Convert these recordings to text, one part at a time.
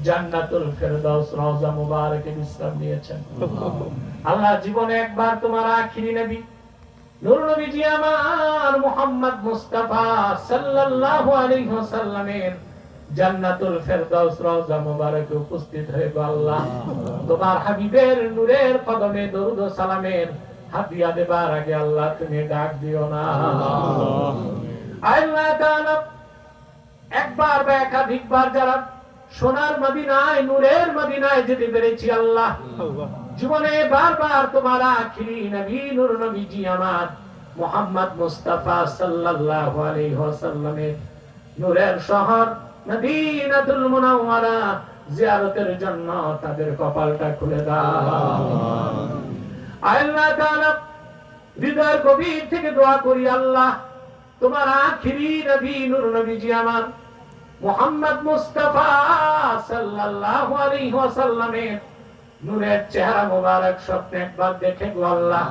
জান্নাতুল ফেরদাউস রওজা মুবারকে বিশ্রাম নিয়েছেন। আল্লাহ জীবনে একবার তোমার আখিরি নবী নূর নবীজি আমার মুহাম্মদ মুস্তাফা সাল্লাল্লাহু আলাইহি ওয়াসাল্লামের জান্নাতুল ফেরদাউস রওজা মুবারকে উপস্থিত হয়ে আল্লাহ তোমার হাবিবের নূরের কদমে দরুদ ও সালামের হাদিয়া দেবার আগে আল্লাহ তুমি ডাক দিও না। আল্লাহ তাআলা একবার বা একাধিকবার যারা সোনার মদিনায় নূরের মদিনায় যেতে পেরেছি আল্লাহ জীবনে বারবার তোমার আখিরি নবী নূর নবীজি আমার মুহাম্মদ মুস্তাফা সাল্লাল্লাহু আলাইহি ওয়াসাল্লামের নূরের শহর মদিনাতুল মুনাওয়ারা জিয়ারতের জন্য তাদের কপালটা খুলে দাও। আল্লাহ তাআলা হৃদয়ের গভীর থেকে দোয়া করি আল্লাহ তোমার আখিরি নবী নূর নবীজি আমার মুহাম্মদ মুস্তাফা সাল্লাল্লাহু আলাইহি ওয়াসাল্লামের নূরের চেহারা মোবারক স্বপ্নে একবার দেখে গো আল্লাহ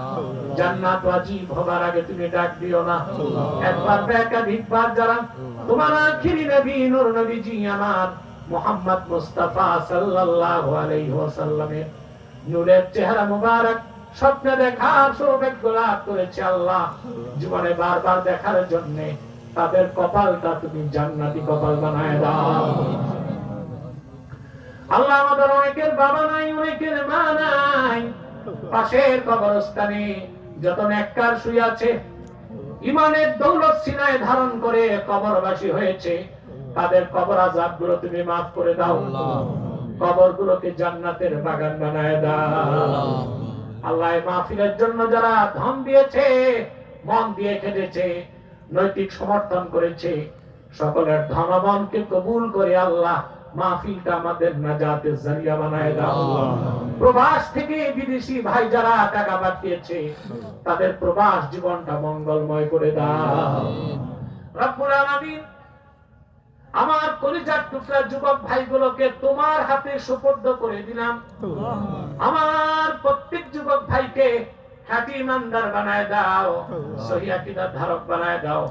জান্নাত ওয়াজিব হবার আগে তুমি ডাক দিও না। একবার একাধিকবার যারা তোমার আখিরি নবী নূর নবীজি আমার মুহাম্মদ মুস্তাফা সাল্লাল্লাহু আলাইহি ওয়াসাল্লামের নূরের চেহারা মোবারক স্বপ্নে দেখার সৌভাগ্য লাভ করেছে আল্লাহ জীবনে বারবার দেখার জন্য তাদের কপালটা তুমি জান্নাতি কপাল বানায় দাও। আল্লাহ আমাদের অনেকের বাবা নাই, অনেকের মা নাই, পাশের কবরস্থানে যত নেককার শুয়ে আছে ইমানের দৌলত সিনায় ধারণ করে কবরবাসী হয়েছে তাদের কবর আযাব গুলো তুমি মাফ করে দাও, কবর গুলোকে জান্নাতের বাগান বানায় দাও। আল্লাহ মাহফিলের জন্য যারা ধন দিয়েছে মন দিয়ে কেটেছে নৈতিক সমর্থন করেছে সকলের ধনমনকে কবুল করে আল্লাহ মাহফিলটা আমাদের নাজাতের জরিয়া বানায় দাও। প্রবাস থেকে বিদেশি ভাই যারা টাকা পাঠিয়েছে তাদের প্রবাস জীবনটা মঙ্গলময় করে দাও রব্বুল আলামিন। আমার কলিজার টুকরা যুবক ভাইগুলোকে তোমার হাতে সুপর্দ করে দিলাম। আমার প্রত্যেক যুবক ভাইকে খাঁটি ইমানদার বানায় দাও, সহিহ আকীদার ধারক বানায় দাও,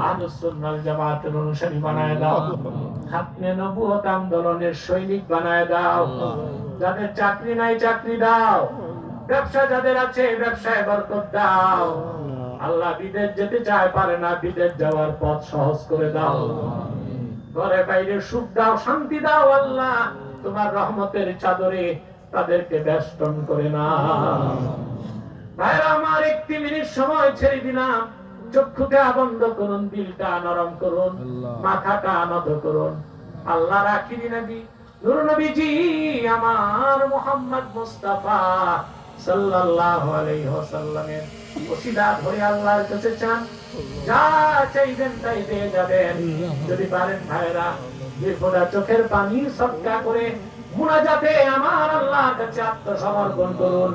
আহলুস সুন্নাহ ওয়াল জামাতের অনুসারী বানায় দাও, খাতমে নবুয়ত আন্দোলনের সৈনিক বানায় দাও। যাদের চাকরি নাই চাকরি দাও, ব্যবসা যাদের আছে ব্যবসায় বরকত দাও। আল্লাহ বিদেশ যেতে চায় পারে না, বিদেশ যাওয়ার পথ সহজ করে দাও। ঘরে বাইরে সুখ দাও, শান্তি দাও আল্লাহ। তোমার রহমতের চাদরে তাদেরকে বেষ্টন করে নাও। ভাইরা আমার একটি মিনিট সময় ছেড়ে দিলাম, চক্ষুটা বন্ধ করুন, দিলটা নরম করুন, মাথাটা নত করুন। আল্লাহর আখিরি নবী নূর নবীজি আমার মুহাম্মদ মুস্তাফা সাল্লাল্লাহু আলাইহি ওয়াসাল্লামের ওসিলা ধরে আল্লাহর কাছে চান, যা চাইবেন তাই পেয়ে যাবেন। যদি পারেন ভাইরা দুই ফোঁটা চোখের পানি সদকা করে মুনাজাতে আমার আল্লাহর কাছে আত্মসমর্পণ করুন,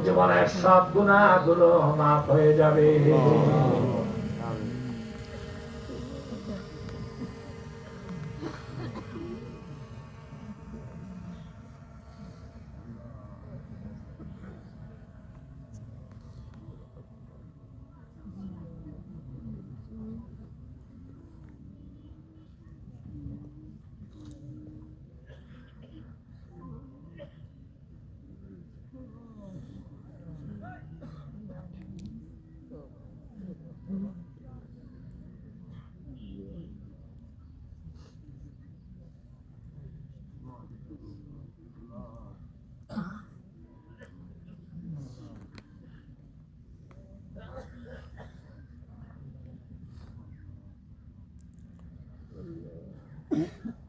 জীবনের সব গুনাহগুলো মাফ হয়ে যাবে। Yeah.